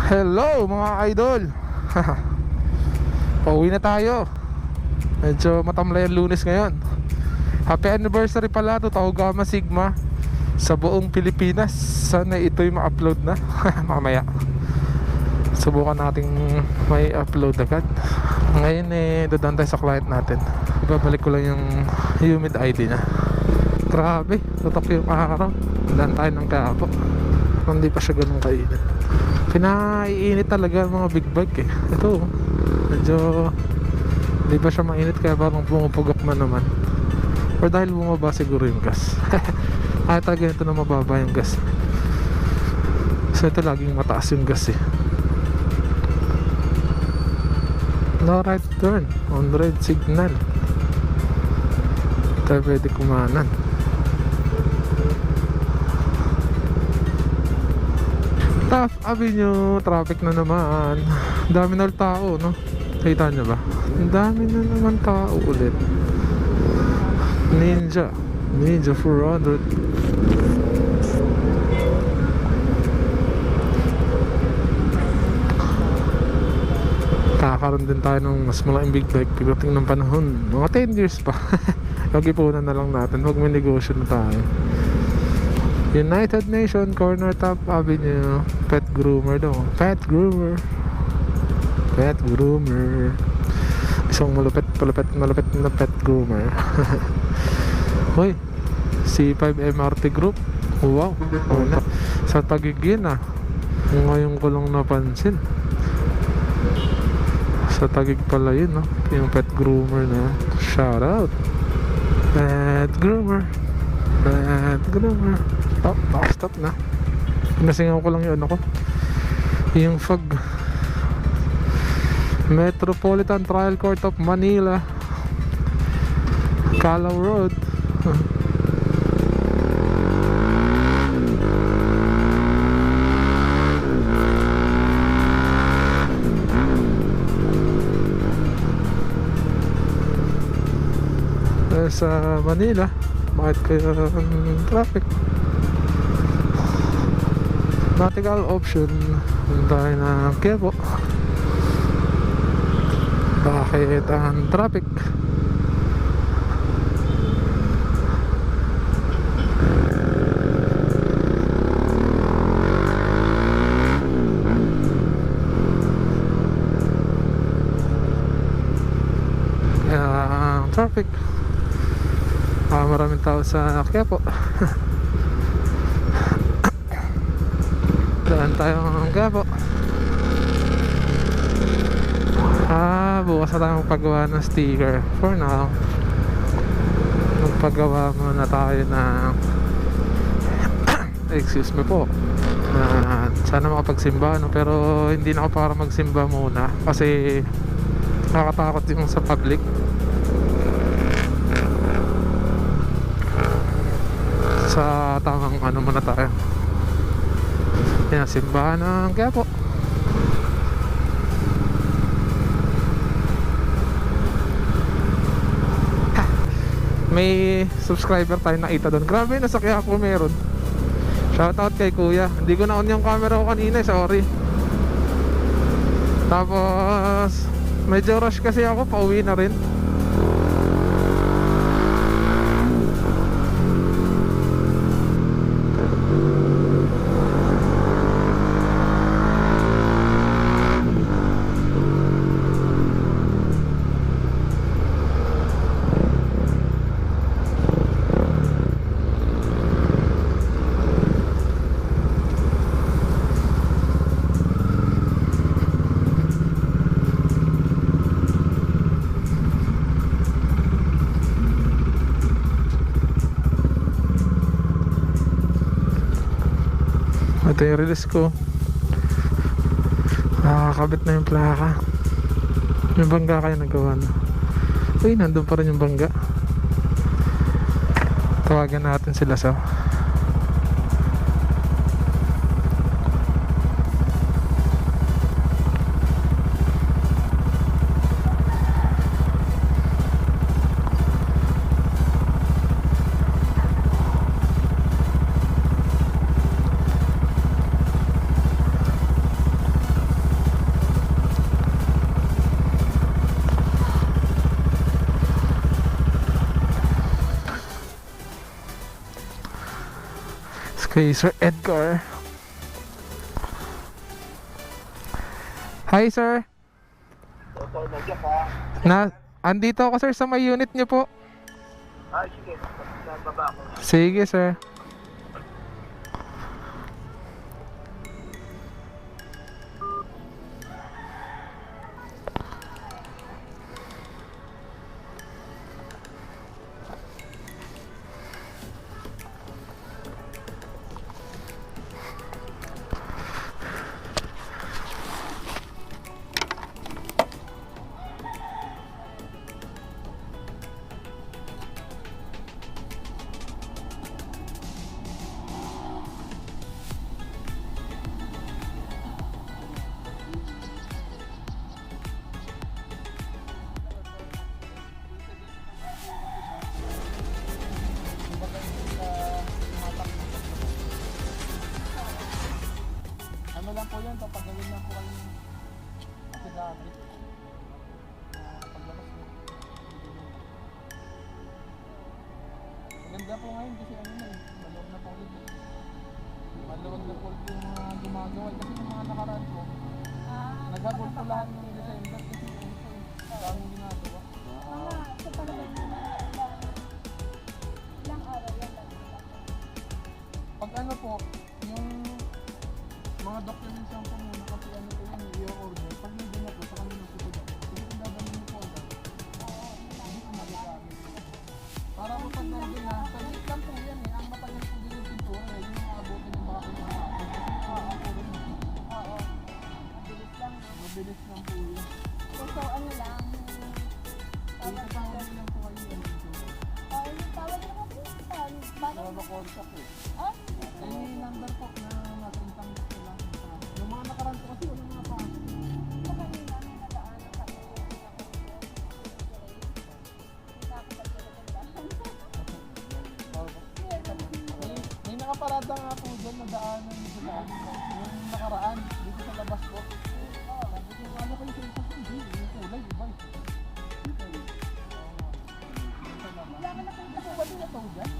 Hello mga idol. Pauwi na tayo. Medyo matamlay ang Lunes ngayon. Happy anniversary pala to Tau Gamma Sigma sa buong Pilipinas. Sana ito'y ma-upload na mamaya. Subukan nating may upload agad. Ngayon dadaan tayo sa client natin. Ibabalik ko lang yung humid ID na. Grabe, tutok yung araw. Dadaan tayo ng Quiapo. Hindi pa siya ganun kainit. Pinaiinit talaga ang mga big bike eh. Ito medyo hindi pa siya mainit kaya parang pumupugok na naman. Or dahil bumaba siguro yung gas. Ay talaga ito na mababa yung gas. So ito laging mataas yung gas eh. No right turn on red signal. Tayo pwede kumanan. Taft Avenue, traffic na naman. Dami na tao, no? Kita nyo ba? Ang dami na naman tao ulit. Ninja 400. Kakaroon din tayo ng mas malaking big bike pagdating ng panahon. Mga 10 years pa. Mag-ipunan na lang natin. Huwag may negosyo na tayo. United Nation Corner Taft Avenue. Pet groomer daw. Pet groomer. Isang malupit na pet groomer. Hoy, C5 MRT Group. Wow. Sa Taguig ah. Ngayon ko lang napansin. Sa Taguig pala yun, no? Yung pet groomer na. Shout out. Pet groomer. Stop na. Nasingaw ko lang yun ako. Yung FAG Metropolitan Trial Court of Manila, Calaw Road. Sa Manila, bakit kaya traffic? Nautical option tayo ng Quiapo. Bakit ang traffic? Traffic. Maraming tao sa Quiapo. Daan tayo ng Quiapo. Bukas na tayo magpagawa ng sticker. For now, magpagawa muna tayo ng excuse me po, sana makapagsimba, no? Pero hindi na ako para magsimba muna kasi nakakatakot yung sa public. Sa tamang ano muna tayo. Yan, simbahan ng Quiapo. May subscriber tayo nakita doon. Grabe, nasa Quiapo meron. Shoutout kay kuya. Hindi ko na-on yung camera ko kanina, sorry. Tapos medyo rush kasi ako, pauwi na rin. Ito yung release ko. Nakakabit na yung plaka. Yung bangga kaya nagawa na. Uy, nandun pa rin yung bangga. Tawagan natin sila sa Okay, Sir Edgar. Hi, sir. Andito ako, sir, sa may unit niyo po. Sige. Nababa ako. Sige, sir. Ano lang po yun, papagawin lang po kayo kasi gamit. Paglabas mo. Maganda po ngayon kasi ano na eh, maluwag na po ulit. Maluwag na po ulit yung mga gumagawa. Kasi yung mga nakaraan po, naghabol po lahat ng December kasi ano po eh, daming ginagawa. Sa palagay mo na ilang araw yan lang. Pag ano po, yung mga documents lang po muna kasi ano po yung i-order. Pag hindi na po, sa kanila po po. Kasi kung dadalhin mo po agad, hindi po magagamit. Para po pag nandun na, saglit lang po yan eh. Ang matagal po din yung pintura eh. Yung mga abutin ng baka po yung mga abutin. Oo. Mabilis lang, no? Mabilis lang po yun. So ano lang, Kung tatawag nyo lang po kayo yan. yung tawag na kasi, Para makontak po. ah? May number po na nasa isang box na lang. Yung mga nakaraan po kasi walang mga pasok. Sa kanina, may nadaanan kami May nakaparada nga po doon na daanan sa daan. Yung nakaraan, dito sa labas po. Tapos yung ano kayo sa isang hindi, yung kulay, iba eh. Wala ka nakita Ito ba din ito dyan?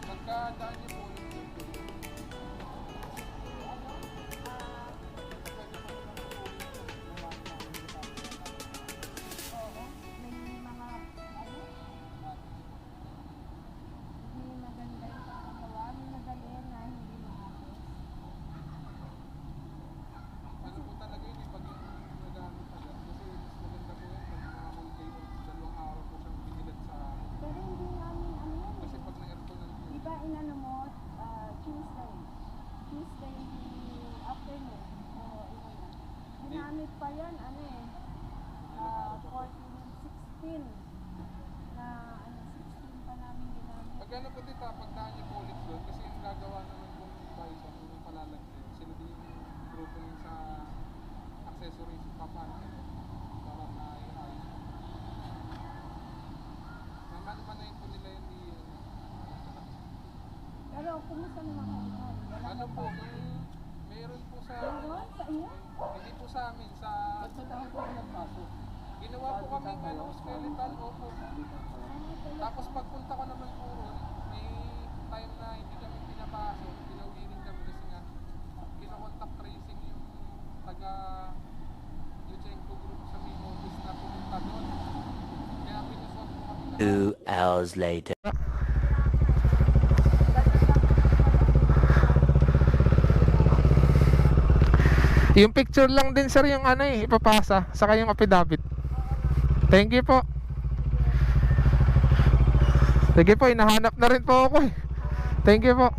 Pagkadaan niyo po ulit dito. Oo, may mga hindi maganda yung pagkagawa, may madalian na hindi maayos. Ano po talaga yun eh, pag yung nagamit agad. Kasi mas maganda po yun pag mga whole day or 2 araw po siyang pinilit sa Pero hindi namin ano yan. kasi pag nag-aircon na po. Di ba inano mo, Tuesday afternoon, o inano. Ginamit pa yan, ano eh, 14, 16, na ano, 16 pa namin ginamit. Pag ano po dito, pagdaan niyo po ulit doon kasi yung gagawa naman po ng Bison, yung palalagyan. Sila din yung grupo yung sa accessories, papante para na-ayos. Naman po nila yung Pero kumusta naman kayo? ano po, mayroon po sa Meron sa inyo? hindi po sa amin, sa ginawa po kami skeletal, opo. Tapos pagpunta ko naman po ron, may time na hindi kami pinapasok, pinauwirin kami kasi nga kinocontact tracing yung taga Luchenko group sa main office na pumunta doon. Kaya pinusot po kami na 2 hours later. Yung picture lang din, sir, yung ano eh, ipapasa. Saka yung affidavit. Thank you po. Sige po, hinahanap na rin po ako eh. Thank you po.